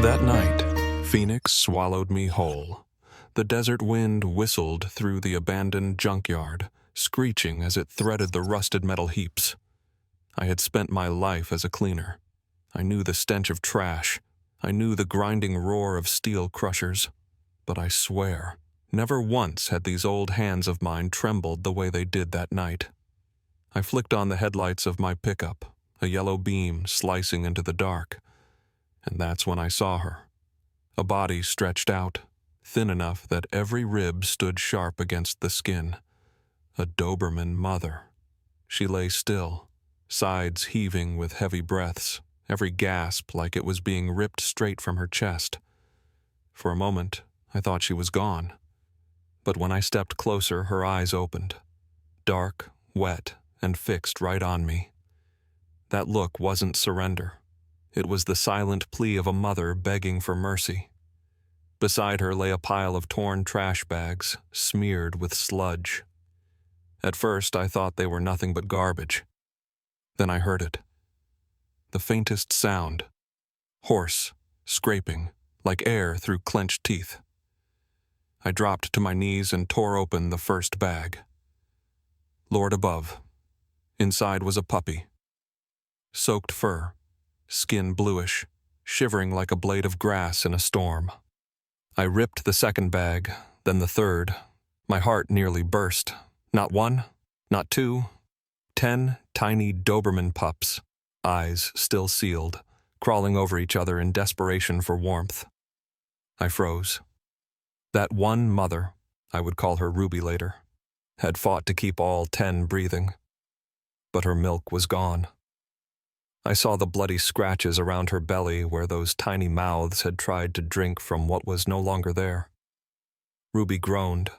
That night, Phoenix swallowed me whole. The desert wind whistled through the abandoned junkyard, screeching as it threaded the rusted metal heaps. I had spent my life as a cleaner. I knew the stench of trash. I knew the grinding roar of steel crushers. But I swear, never once had these old hands of mine trembled the way they did that night. I flicked on the headlights of my pickup, a yellow beam slicing into the dark. And that's when I saw her. A body stretched out, thin enough that every rib stood sharp against the skin. A Doberman mother. She lay still, sides heaving with heavy breaths, every gasp like it was being ripped straight from her chest. For a moment, I thought she was gone. But when I stepped closer, her eyes opened. Dark, wet, and fixed right on me. That look wasn't surrender. It was the silent plea of a mother begging for mercy. Beside her lay a pile of torn trash bags, smeared with sludge. At first, I thought they were nothing but garbage. Then I heard it. The faintest sound. Hoarse, scraping, like air through clenched teeth. I dropped to my knees and tore open the first bag. Lord above. Inside was a puppy. Soaked fur. Skin bluish, shivering like a blade of grass in a storm. I ripped the second bag, then the third. My heart nearly burst. Not one, not two, 10 tiny Doberman pups, eyes still sealed, crawling over each other in desperation for warmth. I froze. That one mother, I would call her Ruby later, had fought to keep all 10 breathing. But her milk was gone. I saw the bloody scratches around her belly where those tiny mouths had tried to drink from what was no longer there. Ruby groaned,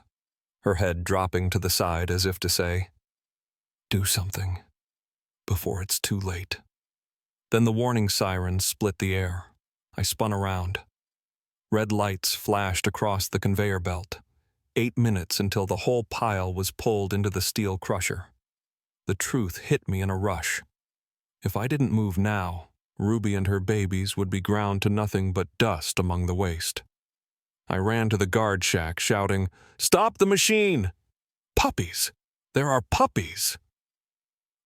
her head dropping to the side as if to say, "Do something, before it's too late." Then the warning siren split the air. I spun around. Red lights flashed across the conveyor belt. 8 minutes until the whole pile was pulled into the steel crusher. The truth hit me in a rush. If I didn't move now, Ruby and her babies would be ground to nothing but dust among the waste. I ran to the guard shack, shouting, "Stop the machine! Puppies! There are puppies!"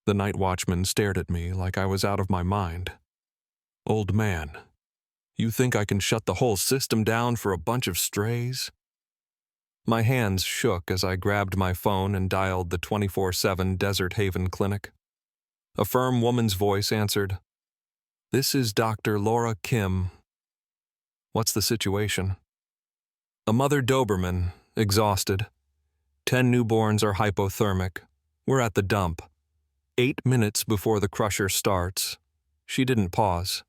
The night watchman stared at me like I was out of my mind. "Old man, you think I can shut the whole system down for a bunch of strays?" My hands shook as I grabbed my phone and dialed the 24/7 Desert Haven Clinic. A firm woman's voice answered, "This is Dr. Laura Kim." "What's the situation?" "A mother Doberman, exhausted. 10 newborns are hypothermic. We're at the dump. 8 minutes before the crusher starts." She didn't pause.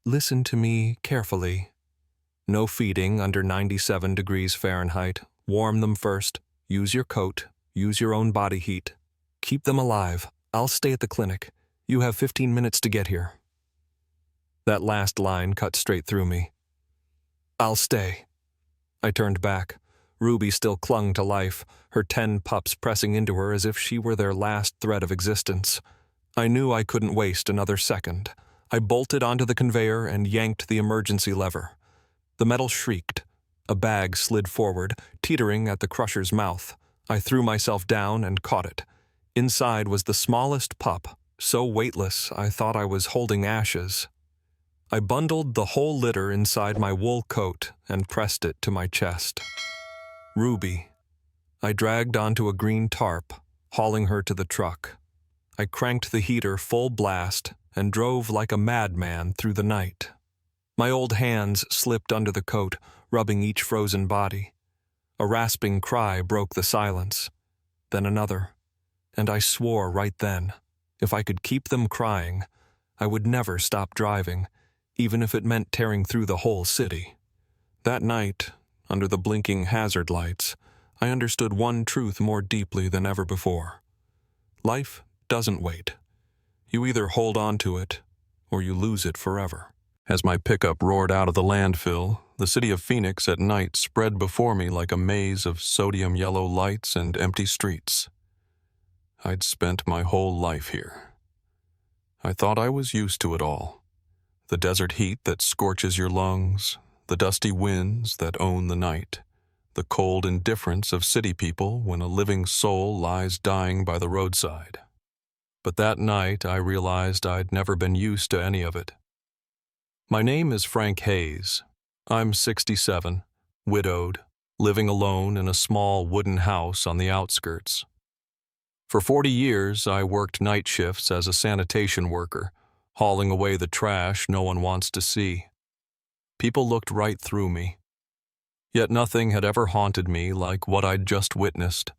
"Listen to me carefully. No feeding under 97 degrees Fahrenheit. Warm them first. Use your coat. Use your own body heat. Keep them alive. I'll stay at the clinic. You have 15 minutes to get here." That last line cut straight through me. "I'll stay." I turned back. Ruby still clung to life, her 10 pups pressing into her as if she were their last thread of existence. I knew I couldn't waste another second. I bolted onto the conveyor and yanked the emergency lever. The metal shrieked. A bag slid forward, teetering at the crusher's mouth. I threw myself down and caught it. Inside was the smallest pup, so weightless I thought I was holding ashes. I bundled the whole litter inside my wool coat and pressed it to my chest. Ruby. I dragged onto a green tarp, hauling her to the truck. I cranked the heater full blast and drove like a madman through the night. My old hands slipped under the coat, rubbing each frozen body. A rasping cry broke the silence, then another. And I swore right then, if I could keep them crying, I would never stop driving, even if it meant tearing through the whole city. That night, under the blinking hazard lights, I understood one truth more deeply than ever before. Life doesn't wait. You either hold on to it, or you lose it forever. As my pickup roared out of the landfill, the city of Phoenix at night spread before me like a maze of sodium yellow lights and empty streets. I'd spent my whole life here. I thought I was used to it all. The desert heat that scorches your lungs, the dusty winds that own the night, the cold indifference of city people when a living soul lies dying by the roadside. But that night I realized I'd never been used to any of it. My name is Frank Hayes. I'm 67, widowed, living alone in a small wooden house on the outskirts. For 40 years, I worked night shifts as a sanitation worker, hauling away the trash no one wants to see. People looked right through me. Yet nothing had ever haunted me like what I'd just witnessed.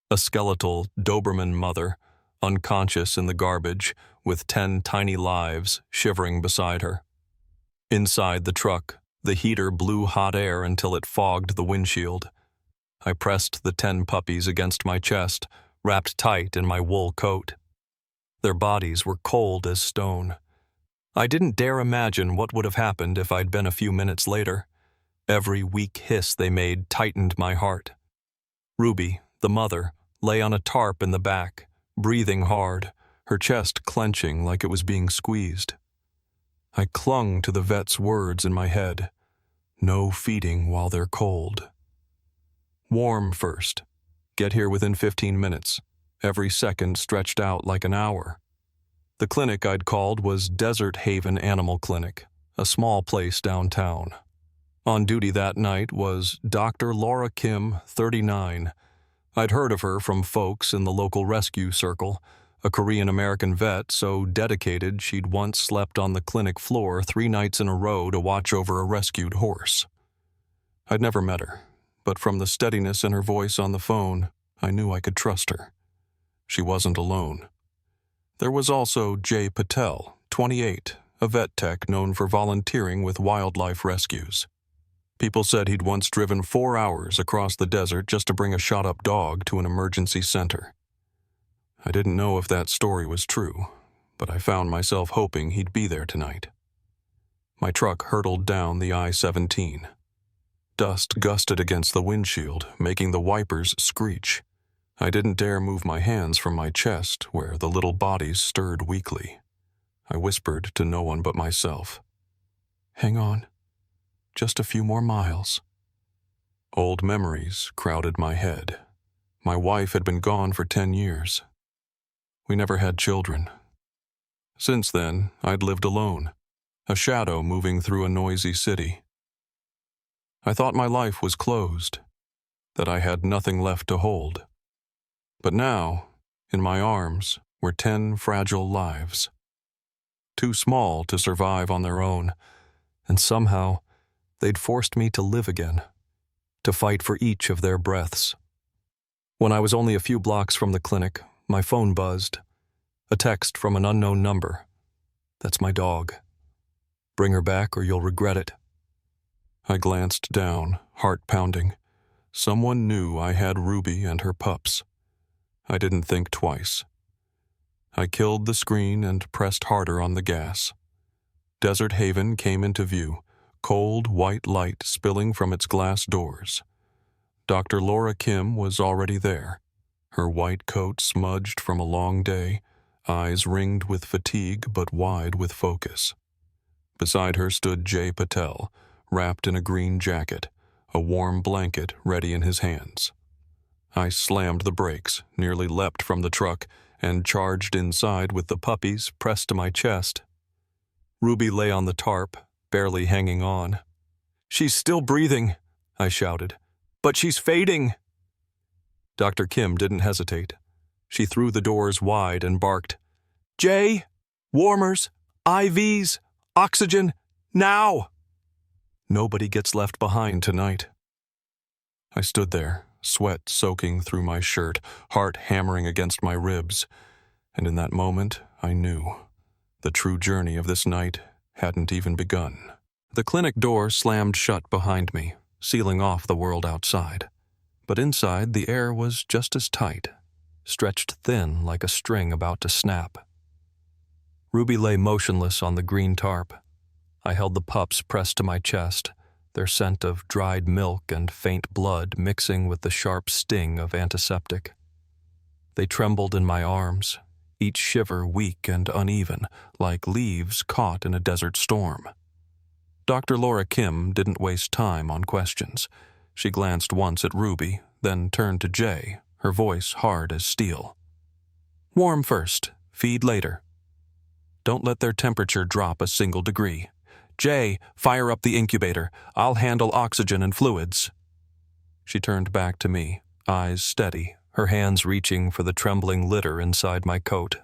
A skeletal Doberman mother, unconscious in the garbage, with 10 tiny lives shivering beside her. Inside the truck, the heater blew hot air until it fogged the windshield. I pressed the 10 puppies against my chest, wrapped tight in my wool coat. Their bodies were cold as stone. I didn't dare imagine what would have happened if I'd been a few minutes later. Every weak hiss they made tightened my heart. Ruby, the mother, lay on a tarp in the back, breathing hard, her chest clenching like it was being squeezed. I clung to the vet's words in my head. No feeding while they're cold. Warm first. Get here within 15 minutes. Every second stretched out like an hour. The clinic I'd called was Desert Haven Animal Clinic, a small place downtown. On duty that night was Dr. Laura Kim, 39. I'd heard of her from folks in the local rescue circle, a Korean-American vet so dedicated she'd once slept on the clinic floor 3 nights in a row to watch over a rescued horse. I'd never met her, but from the steadiness in her voice on the phone, I knew I could trust her. She wasn't alone. There was also Jay Patel, 28, a vet tech known for volunteering with wildlife rescues. People said he'd once driven 4 hours across the desert just to bring a shot-up dog to an emergency center. I didn't know if that story was true, but I found myself hoping he'd be there tonight. My truck hurtled down the I-17. Dust gusted against the windshield, making the wipers screech. I didn't dare move my hands from my chest, where the little bodies stirred weakly. I whispered to no one but myself. "Hang on. Just a few more miles." Old memories crowded my head. My wife had been gone for 10 years. We never had children. Since then, I'd lived alone, a shadow moving through a noisy city. I thought my life was closed, that I had nothing left to hold. But now, in my arms, were 10 fragile lives. Too small to survive on their own, and somehow they'd forced me to live again, to fight for each of their breaths. When I was only a few blocks from the clinic, my phone buzzed. A text from an unknown number. "That's my dog. Bring her back or you'll regret it." I glanced down, heart pounding. Someone knew I had Ruby and her pups. I didn't think twice. I killed the screen and pressed harder on the gas. Desert Haven came into view, cold white light spilling from its glass doors. Dr. Laura Kim was already there, her white coat smudged from a long day, eyes ringed with fatigue but wide with focus. Beside her stood Jay Patel, wrapped in a green jacket, a warm blanket ready in his hands. I slammed the brakes, nearly leapt from the truck, and charged inside with the puppies pressed to my chest. Ruby lay on the tarp, barely hanging on. "She's still breathing," I shouted. "But she's fading." Dr. Kim didn't hesitate. She threw the doors wide and barked, "Jay, warmers, IVs, oxygen, now!" Nobody gets left behind tonight. I stood there, sweat soaking through my shirt, heart hammering against my ribs, and in that moment I knew the true journey of this night hadn't even begun. The clinic door slammed shut behind me, sealing off the world outside. But inside the air was just as tight, stretched thin like a string about to snap. Ruby lay motionless on the green tarp. I held the pups pressed to my chest, their scent of dried milk and faint blood mixing with the sharp sting of antiseptic. They trembled in my arms, each shiver weak and uneven, like leaves caught in a desert storm. Dr. Laura Kim didn't waste time on questions. She glanced once at Ruby, then turned to Jay, her voice hard as steel. "Warm first, feed later. Don't let their temperature drop a single degree. Jay, fire up the incubator. I'll handle oxygen and fluids." She turned back to me, eyes steady, her hands reaching for the trembling litter inside my coat.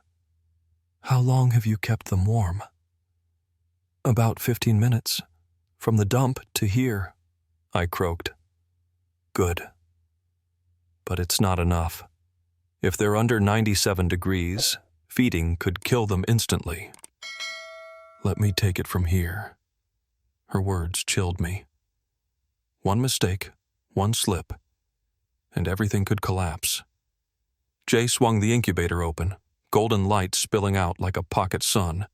"How long have you kept them warm?" "About 15 minutes. From the dump to here," I croaked. "Good. But it's not enough. If they're under 97 degrees, feeding could kill them instantly. Let me take it from here." Her words chilled me. One mistake, one slip, and everything could collapse. Jay swung the incubator open, golden light spilling out like a pocket sun.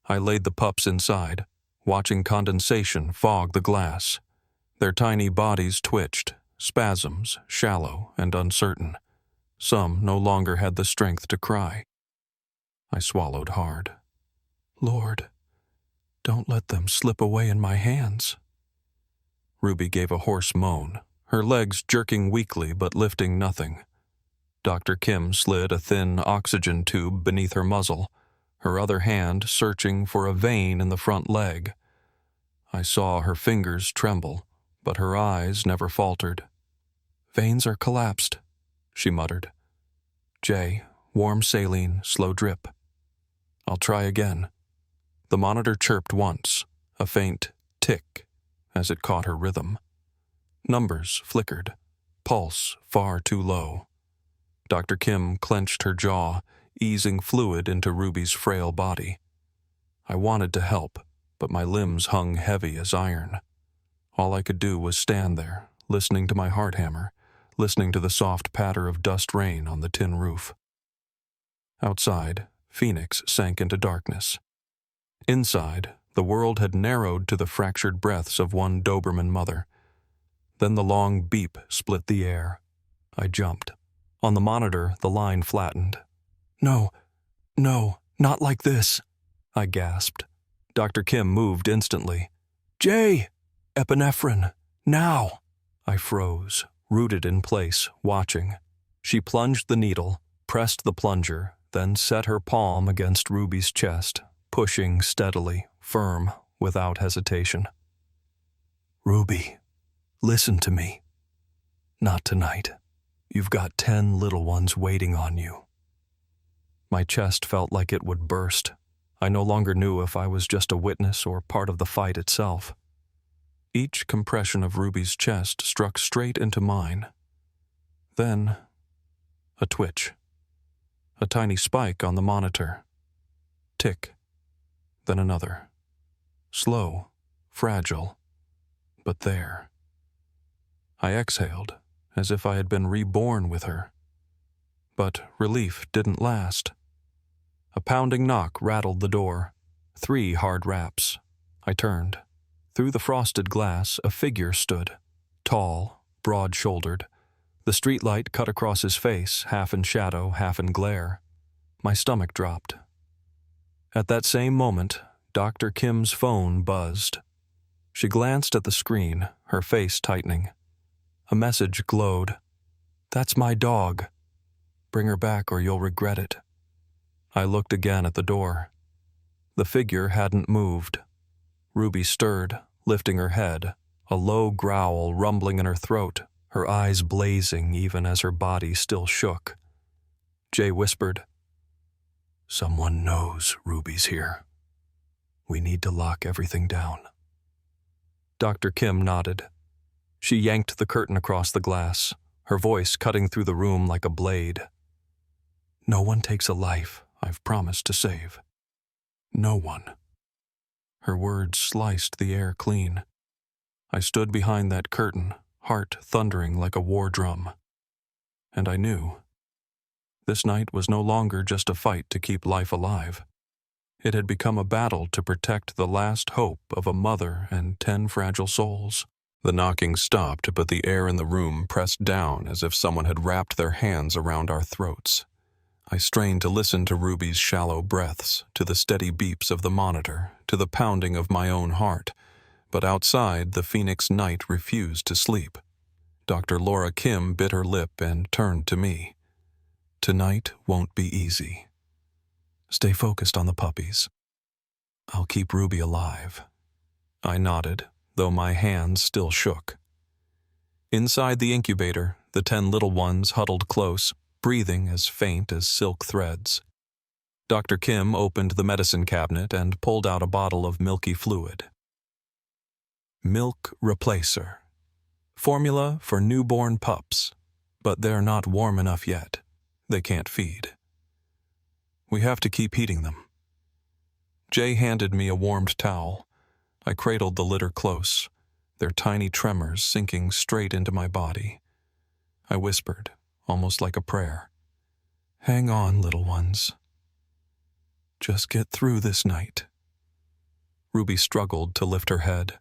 I laid the pups inside, watching condensation fog the glass. Their tiny bodies twitched, spasms shallow and uncertain. Some no longer had the strength to cry. I swallowed hard. "Lord, don't let them slip away in my hands." Ruby gave a hoarse moan, her legs jerking weakly but lifting nothing. Dr. Kim slid a thin oxygen tube beneath her muzzle, her other hand searching for a vein in the front leg. I saw her fingers tremble, but her eyes never faltered. "Veins are collapsed," she muttered. "Jay, warm saline, slow drip." "I'll try again." The monitor chirped once, a faint tick as it caught her rhythm. Numbers flickered, pulse far too low. Dr. Kim clenched her jaw, easing fluid into Ruby's frail body. I wanted to help, but my limbs hung heavy as iron. All I could do was stand there, listening to my heart hammer, listening to the soft patter of dust rain on the tin roof. Outside, Phoenix sank into darkness. Inside, the world had narrowed to the fractured breaths of one Doberman mother. Then the long beep split the air. I jumped. On the monitor, the line flattened. No, not like this," I gasped. Dr. Kim moved instantly. "Jay! Epinephrine! Now!" I froze, rooted in place, watching. She plunged the needle, pressed the plunger, then set her palm against Ruby's chest, pushing steadily, firm, without hesitation. "Ruby, listen to me. Not tonight. You've got 10 little ones waiting on you." My chest felt like it would burst. I no longer knew if I was just a witness or part of the fight itself. Each compression of Ruby's chest struck straight into mine. Then, a twitch. A tiny spike on the monitor. Tick. Then another. Slow, fragile, but there. I exhaled, as if I had been reborn with her. But relief didn't last. A pounding knock rattled the door. 3 hard raps. I turned. Through the frosted glass, a figure stood, tall, broad-shouldered. The streetlight cut across his face, half in shadow, half in glare. My stomach dropped. At that same moment, Dr. Kim's phone buzzed. She glanced at the screen, her face tightening. A message glowed. "That's my dog. Bring her back or you'll regret it." I looked again at the door. The figure hadn't moved. Ruby stirred, lifting her head, a low growl rumbling in her throat, her eyes blazing even as her body still shook. Jay whispered, "Someone knows Ruby's here. We need to lock everything down." Dr. Kim nodded. She yanked the curtain across the glass, her voice cutting through the room like a blade. "No one takes a life I've promised to save. No one." Her words sliced the air clean. I stood behind that curtain, heart thundering like a war drum. And I knew. This night was no longer just a fight to keep life alive. It had become a battle to protect the last hope of a mother and 10 fragile souls. The knocking stopped, but the air in the room pressed down as if someone had wrapped their hands around our throats. I strained to listen to Ruby's shallow breaths, to the steady beeps of the monitor, to the pounding of my own heart. But outside, the Phoenix night refused to sleep. Dr. Laura Kim bit her lip and turned to me. Tonight won't be easy. Stay focused on the puppies. I'll keep Ruby alive. I nodded, though my hands still shook. Inside the incubator, the 10 little ones huddled close, breathing as faint as silk threads. Dr. Kim opened the medicine cabinet and pulled out a bottle of milky fluid. Milk replacer. Formula for newborn pups, but they're not warm enough yet. They can't feed. We have to keep heating them. Jay handed me a warmed towel. I cradled the litter close, their tiny tremors sinking straight into my body. I whispered, almost like a prayer. Hang on, little ones. Just get through this night. Ruby struggled to lift her head.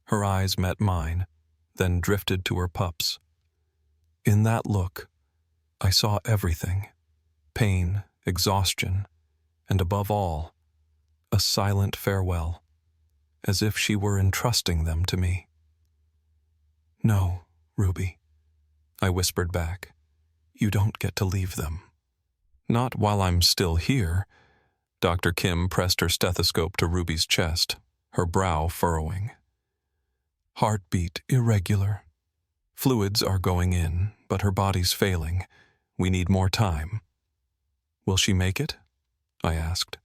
Her eyes met mine, then drifted to her pups. In that look, I saw everything. Pain, exhaustion, and above all, a silent farewell, as if she were entrusting them to me. No, Ruby, I whispered back. You don't get to leave them. Not while I'm still here. Dr. Kim pressed her stethoscope to Ruby's chest, her brow furrowing. Heartbeat irregular. Fluids are going in, but her body's failing. We need more time. Will she make it? I asked.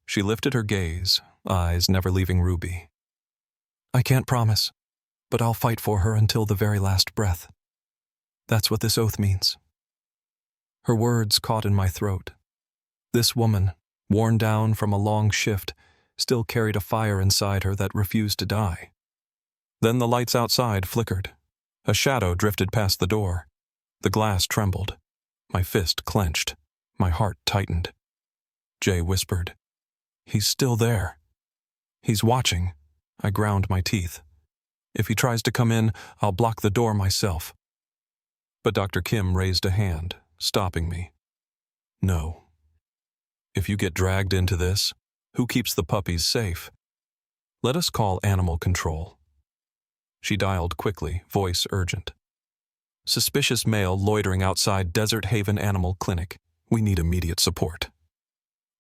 She lifted her gaze, eyes never leaving Ruby. I can't promise, but I'll fight for her until the very last breath. That's what this oath means. Her words caught in my throat. This woman, worn down from a long shift, still carried a fire inside her that refused to die. Then the lights outside flickered. A shadow drifted past the door. The glass trembled. My fist clenched. My heart tightened. Jay whispered, He's still there. He's watching. I ground my teeth. If he tries to come in, I'll block the door myself. But Dr. Kim raised a hand, stopping me. No. If you get dragged into this, who keeps the puppies safe? Let us call animal control. She dialed quickly, voice urgent. Suspicious male loitering outside Desert Haven Animal Clinic. We need immediate support.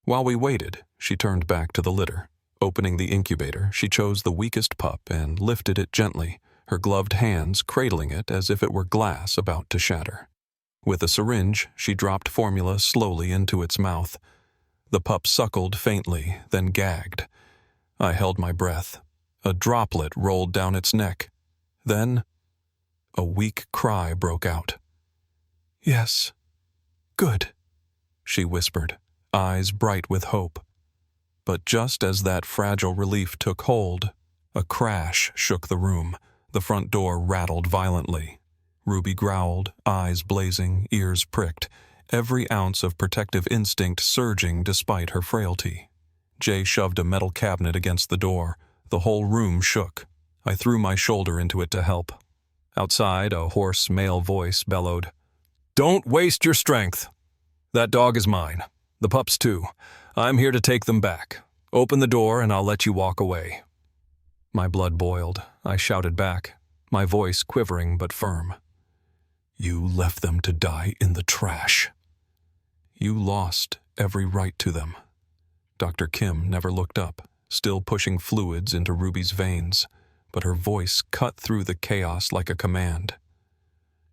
While we waited, she turned back to the litter. Opening the incubator, she chose the weakest pup and lifted it gently, her gloved hands cradling it as if it were glass about to shatter. With a syringe, she dropped formula slowly into its mouth. The pup suckled faintly, then gagged. I held my breath. A droplet rolled down its neck. Then, a weak cry broke out. Yes. Good, she whispered, eyes bright with hope. But just as that fragile relief took hold, a crash shook the room. The front door rattled violently. Ruby growled, eyes blazing, ears pricked, every ounce of protective instinct surging despite her frailty. Jay shoved a metal cabinet against the door. The whole room shook. I threw my shoulder into it to help. Outside, a hoarse male voice bellowed, Don't waste your strength. That dog is mine. The pups too. I'm here to take them back. Open the door and I'll let you walk away. My blood boiled. I shouted back, my voice quivering but firm. You left them to die in the trash. You lost every right to them. Dr. Kim never looked up, still pushing fluids into Ruby's veins, but her voice cut through the chaos like a command.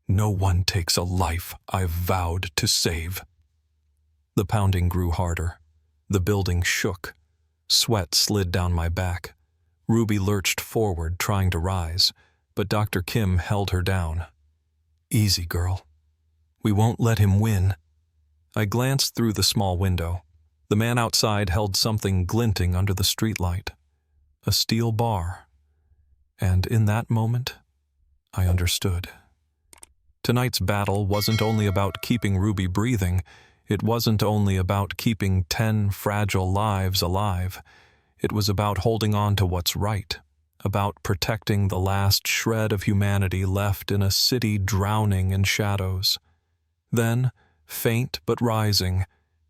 No one takes a life I've vowed to save. The pounding grew harder. The building shook. Sweat slid down my back. Ruby lurched forward, trying to rise, but Dr. Kim held her down. Easy, girl. We won't let him win. I glanced through the small window. The man outside held something glinting under the streetlight. A steel bar. And in that moment, I understood. Tonight's battle wasn't only about keeping Ruby breathing. It wasn't only about keeping 10 fragile lives alive. It was about holding on to what's right, about protecting the last shred of humanity left in a city drowning in shadows. Then, faint but rising,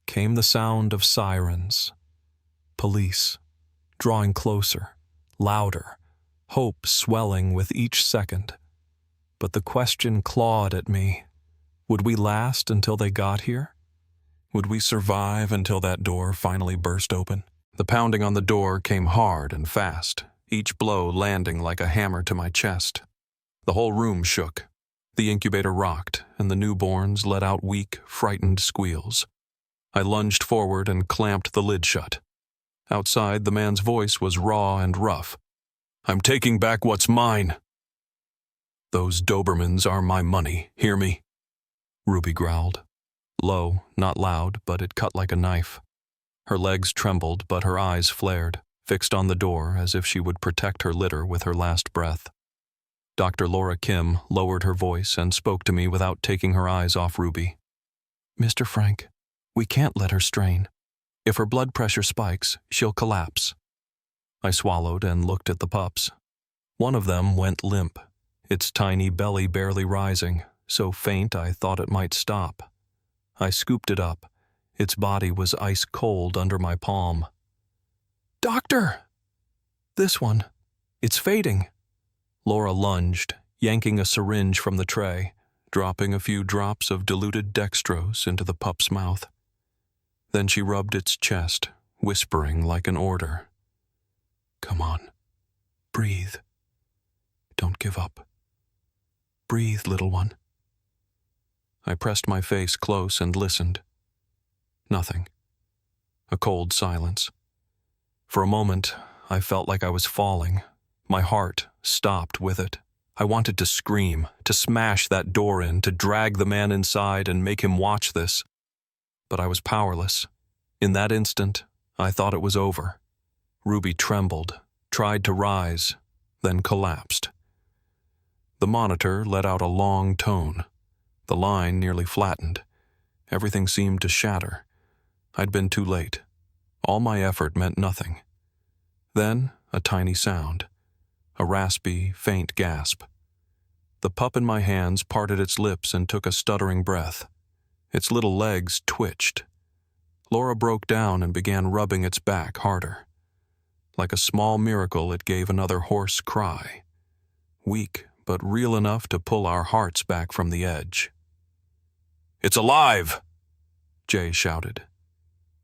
came the sound of sirens. Police, drawing closer, louder, hope swelling with each second. But the question clawed at me. Would we last until they got here? Would we survive until that door finally burst open? The pounding on the door came hard and fast, each blow landing like a hammer to my chest. The whole room shook. The incubator rocked, and the newborns let out weak, frightened squeals. I lunged forward and clamped the lid shut. Outside, the man's voice was raw and rough. "I'm taking back what's mine." "Those Dobermans are my money, hear me?" Ruby growled. Low, not loud, but it cut like a knife. Her legs trembled, but her eyes flared, fixed on the door as if she would protect her litter with her last breath. Dr. Laura Kim lowered her voice and spoke to me without taking her eyes off Ruby. "Mr. Frank, we can't let her strain. If her blood pressure spikes, she'll collapse." I swallowed and looked at the pups. One of them went limp, its tiny belly barely rising, so faint I thought it might stop. I scooped it up. Its body was ice cold under my palm. "Doctor!" "This one. It's fading." Laura lunged, yanking a syringe from the tray, dropping a few drops of diluted dextrose into the pup's mouth. Then she rubbed its chest, whispering like an order. "Come on. Breathe. Don't give up. Breathe, little one." I pressed my face close and listened. Nothing. A cold silence. For a moment, I felt like I was falling. My heart stopped with it. I wanted to scream, to smash that door in, to drag the man inside and make him watch this. But I was powerless. In that instant, I thought it was over. Ruby trembled, tried to rise, then collapsed. The monitor let out a long tone. The line nearly flattened. Everything seemed to shatter. I'd been too late. All my effort meant nothing. Then, a tiny sound. A raspy, faint gasp. The pup in my hands parted its lips and took a stuttering breath. Its little legs twitched. Laura broke down and began rubbing its back harder. Like a small miracle, it gave another hoarse cry. Weak, but real enough to pull our hearts back from the edge. "It's alive!" Jay shouted.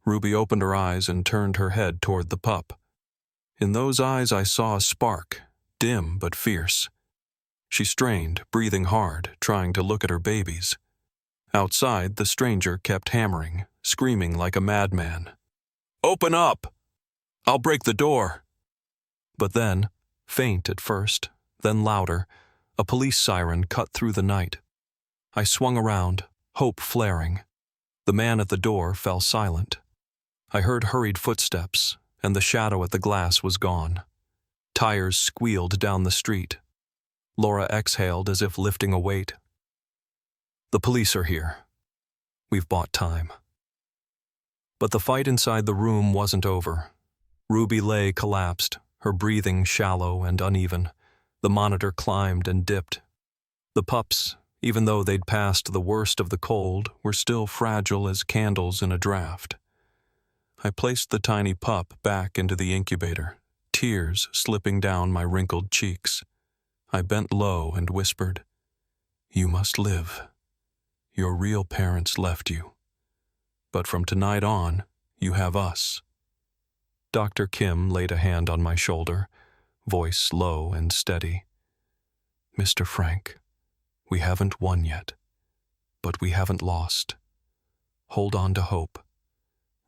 Ruby opened her eyes and turned her head toward the pup. In those eyes I saw a spark, dim but fierce. She strained, breathing hard, trying to look at her babies. Outside, the stranger kept hammering, screaming like a madman. "Open up! I'll break the door!" But then, faint at first, then louder, a police siren cut through the night. I swung around, hope flaring. The man at the door fell silent. I heard hurried footsteps, and the shadow at the glass was gone. Tires squealed down the street. Laura exhaled as if lifting a weight. "The police are here. We've bought time." But the fight inside the room wasn't over. Ruby lay collapsed, her breathing shallow and uneven. The monitor climbed and dipped. The pups, even though they'd passed the worst of the cold, were still fragile as candles in a draft. I placed the tiny pup back into the incubator, tears slipping down my wrinkled cheeks. I bent low and whispered, "You must live. Your real parents left you. But from tonight on, you have us." Dr. Kim laid a hand on my shoulder, voice low and steady. "Mr. Frank, we haven't won yet, but we haven't lost. Hold on to hope.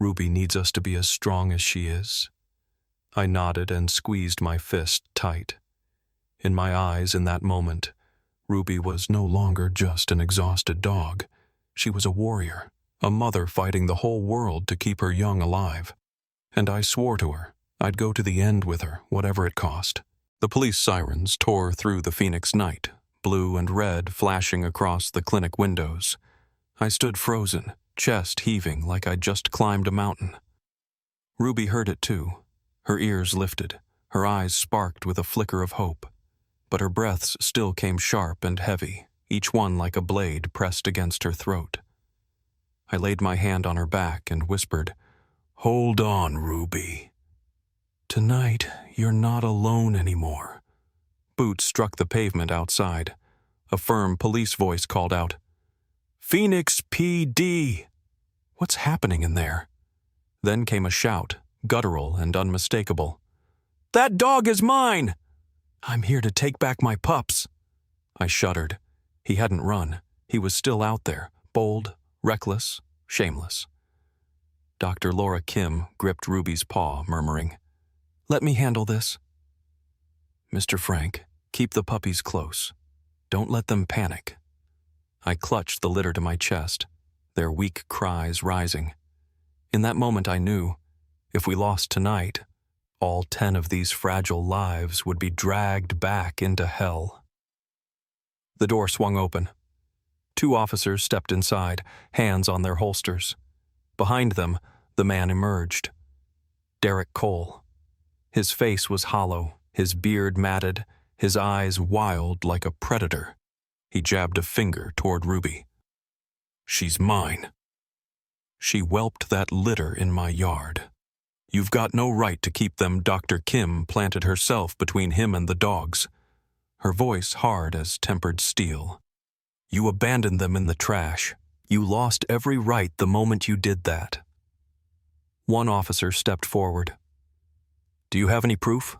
Ruby needs us to be as strong as she is." I nodded and squeezed my fist tight. In my eyes in that moment, Ruby was no longer just an exhausted dog. She was a warrior, a mother fighting the whole world to keep her young alive. And I swore to her I'd go to the end with her, whatever it cost. The police sirens tore through the Phoenix night, blue and red flashing across the clinic windows. I stood frozen, chest heaving like I'd just climbed a mountain. Ruby heard it too. Her ears lifted, her eyes sparked with a flicker of hope. But her breaths still came sharp and heavy, each one like a blade pressed against her throat. I laid my hand on her back and whispered, "Hold on, Ruby. Tonight, you're not alone anymore." Boots struck the pavement outside. A firm police voice called out, "Phoenix PD!" What's happening in there? Then came a shout, guttural and unmistakable. "That dog is mine! I'm here to take back my pups." I shuddered. He hadn't run. He was still out there, bold, reckless, shameless. Dr. Laura Kim gripped Ruby's paw, murmuring, "Let me handle this." "Mr. Frank, keep the puppies close. Don't let them panic." I clutched the litter to my chest, their weak cries rising. In that moment I knew, if we lost tonight, all 10 of these fragile lives would be dragged back into hell. The door swung open. 2 officers stepped inside, hands on their holsters. Behind them, the man emerged. Derek Cole. His face was hollow, his beard matted, his eyes wild like a predator. He jabbed a finger toward Ruby. "She's mine. She whelped that litter in my yard. You've got no right to keep them. Dr. Kim planted herself between him and the dogs." Her voice hard as tempered steel. "You abandoned them in the trash. You lost every right the moment you did that." One officer stepped forward. "Do you have any proof?"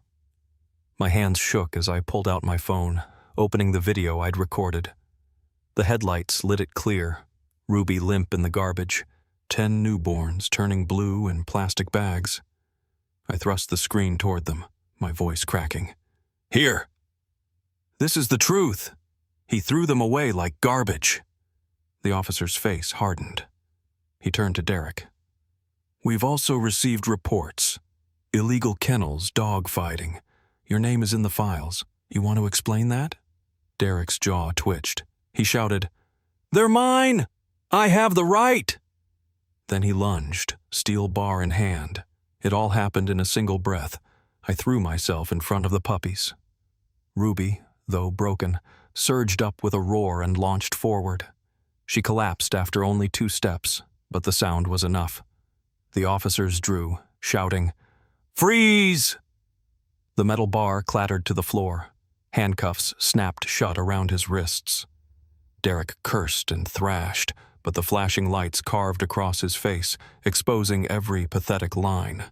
My hands shook as I pulled out my phone, opening the video I'd recorded. The headlights lit it clear, Ruby limp in the garbage, 10 newborns turning blue in plastic bags. I thrust the screen toward them, my voice cracking. "Here! This is the truth. He threw them away like garbage." The officer's face hardened. He turned to Derek. "We've also received reports. Illegal kennels, dog fighting. Your name is in the files. You want to explain that?" Derek's jaw twitched. He shouted, "They're mine! I have the right!" Then he lunged, steel bar in hand. It all happened in a single breath. I threw myself in front of the puppies. Ruby, though broken, surged up with a roar and launched forward. She collapsed after only 2 steps, but the sound was enough. The officers drew, shouting, "Freeze!" The metal bar clattered to the floor. Handcuffs snapped shut around his wrists. Derek cursed and thrashed, but the flashing lights carved across his face, exposing every pathetic line.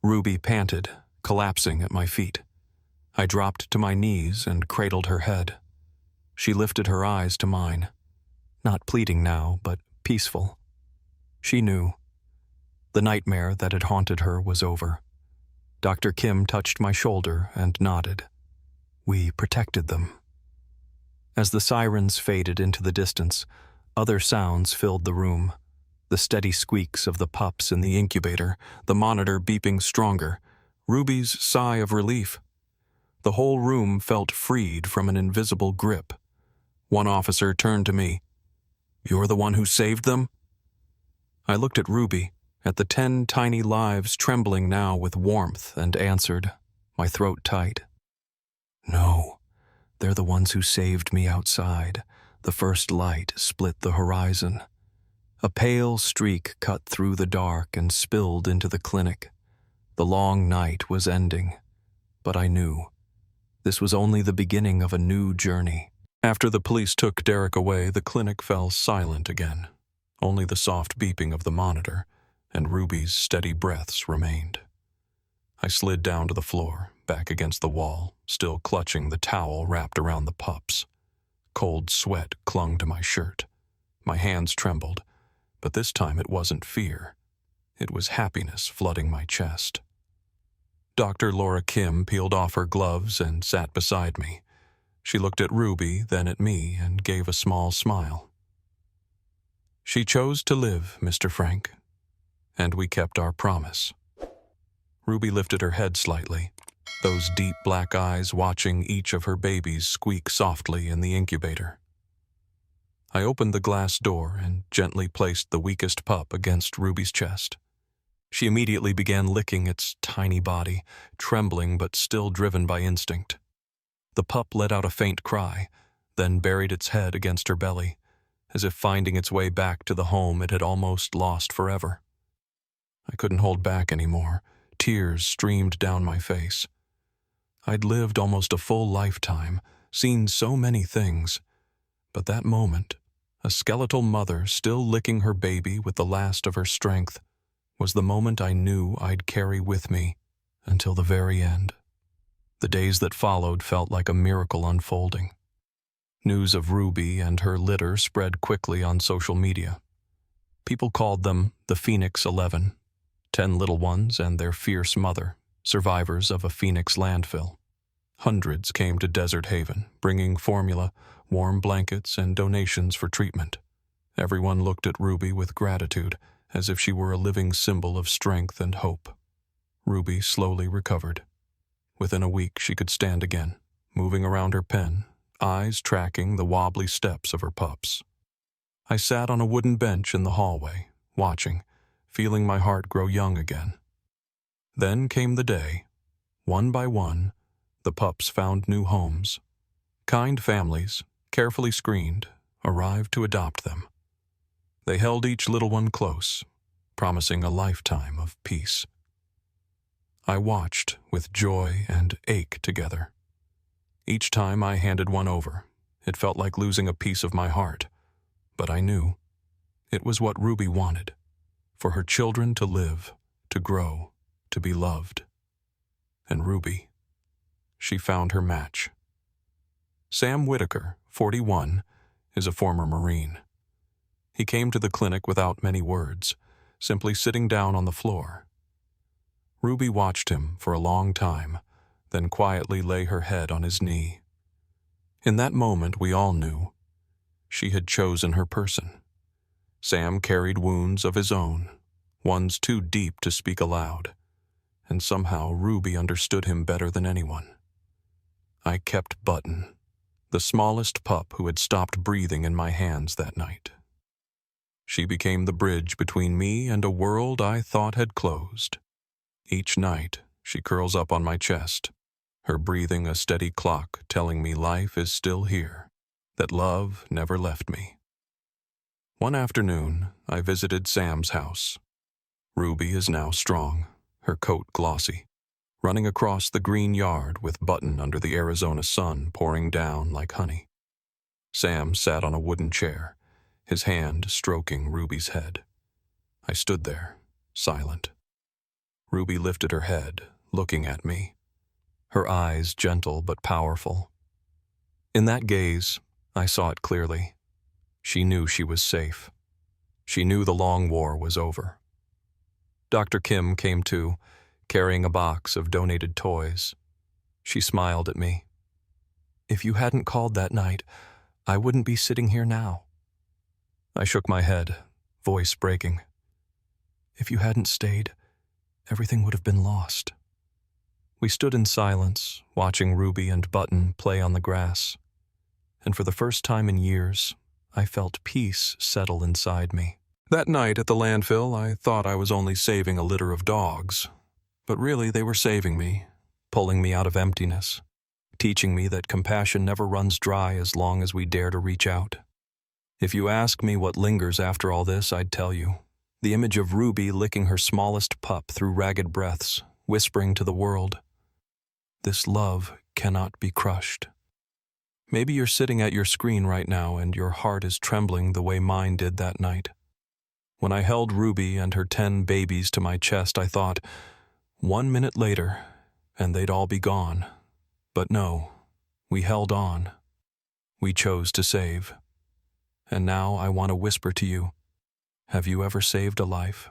Ruby panted, collapsing at my feet. I dropped to my knees and cradled her head. She lifted her eyes to mine. Not pleading now, but peaceful. She knew. The nightmare that had haunted her was over. Dr. Kim touched my shoulder and nodded. We protected them. As the sirens faded into the distance, other sounds filled the room. The steady squeaks of the pups in the incubator, the monitor beeping stronger, Ruby's sigh of relief. The whole room felt freed from an invisible grip. One officer turned to me. "You're the one who saved them?" I looked at Ruby, at the 10 tiny lives trembling now with warmth, and answered, my throat tight. "No, they're the ones who saved me outside. The first light split the horizon. A pale streak cut through the dark and spilled into the clinic. The long night was ending, but I knew. This was only the beginning of a new journey." After the police took Derek away, the clinic fell silent again. Only the soft beeping of the monitor and Ruby's steady breaths remained. I slid down to the floor, back against the wall, still clutching the towel wrapped around the pups. Cold sweat clung to my shirt. My hands trembled, but this time it wasn't fear. It was happiness flooding my chest. Dr. Laura Kim peeled off her gloves and sat beside me. She looked at Ruby, then at me, and gave a small smile. "She chose to live, Mr. Frank, and we kept our promise." Ruby lifted her head slightly, those deep black eyes watching each of her babies squeak softly in the incubator. I opened the glass door and gently placed the weakest pup against Ruby's chest. She immediately began licking its tiny body, trembling but still driven by instinct. The pup let out a faint cry, then buried its head against her belly, as if finding its way back to the home it had almost lost forever. I couldn't hold back anymore. Tears streamed down my face. I'd lived almost a full lifetime, seen so many things, but that moment, a skeletal mother still licking her baby with the last of her strength, was the moment I knew I'd carry with me until the very end. The days that followed felt like a miracle unfolding. News of Ruby and her litter spread quickly on social media. People called them the Phoenix 11, 10 little ones and their fierce mother, survivors of a Phoenix landfill. Hundreds came to Desert Haven, bringing formula, warm blankets, and donations for treatment. Everyone looked at Ruby with gratitude, as if she were a living symbol of strength and hope. Ruby slowly recovered. Within a week, she could stand again, moving around her pen, eyes tracking the wobbly steps of her pups. I sat on a wooden bench in the hallway, watching, feeling my heart grow young again. Then came the day. One by one, the pups found new homes. Kind families, carefully screened, arrived to adopt them. They held each little one close, promising a lifetime of peace. I watched with joy and ache together. Each time I handed one over, it felt like losing a piece of my heart, but I knew it was what Ruby wanted, for her children to live, to grow, to be loved. And Ruby, she found her match. Sam Whitaker, 41, is a former Marine. He came to the clinic without many words, simply sitting down on the floor. Ruby watched him for a long time, then quietly lay her head on his knee. In that moment, we all knew she had chosen her person. Sam carried wounds of his own, ones too deep to speak aloud, and somehow Ruby understood him better than anyone. I kept Button, the smallest pup who had stopped breathing in my hands that night. She became the bridge between me and a world I thought had closed. Each night, she curls up on my chest, her breathing a steady clock telling me life is still here, that love never left me. One afternoon, I visited Sam's house. Ruby is now strong, her coat glossy, running across the green yard with Button under the Arizona sun pouring down like honey. Sam sat on a wooden chair, his hand stroking Ruby's head. I stood there, silent. Ruby lifted her head, looking at me, her eyes gentle but powerful. In that gaze, I saw it clearly. She knew she was safe. She knew the long war was over. Dr. Kim came too, carrying a box of donated toys. She smiled at me. "If you hadn't called that night, I wouldn't be sitting here now." I shook my head, voice breaking. "If you hadn't stayed, everything would have been lost." We stood in silence, watching Ruby and Button play on the grass. And for the first time in years, I felt peace settle inside me. That night at the landfill, I thought I was only saving a litter of dogs. But really, they were saving me, pulling me out of emptiness, teaching me that compassion never runs dry as long as we dare to reach out. If you ask me what lingers after all this, I'd tell you. The image of Ruby licking her smallest pup through ragged breaths, whispering to the world, "This love cannot be crushed." Maybe you're sitting at your screen right now and your heart is trembling the way mine did that night. When I held Ruby and her 10 babies to my chest, I thought, 1 minute later, and they'd all be gone. But no, we held on. We chose to save. And now I want to whisper to you, have you ever saved a life?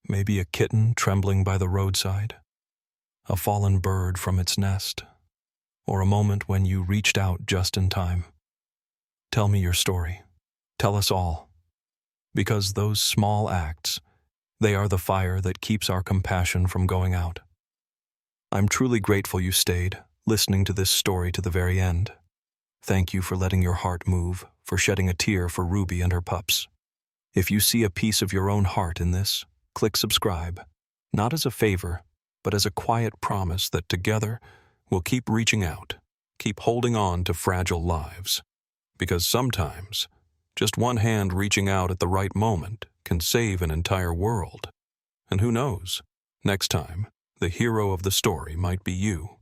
Maybe a kitten trembling by the roadside, a fallen bird from its nest, or a moment when you reached out just in time. Tell me your story. Tell us all. Because those small acts, they are the fire that keeps our compassion from going out. I'm truly grateful you stayed, listening to this story to the very end. Thank you for letting your heart move, for shedding a tear for Ruby and her pups. If you see a piece of your own heart in this, click subscribe, not as a favor, but as a quiet promise that together we'll keep reaching out, keep holding on to fragile lives. Because sometimes Just one hand reaching out at the right moment can save an entire world. And who knows, next time, the hero of the story might be you.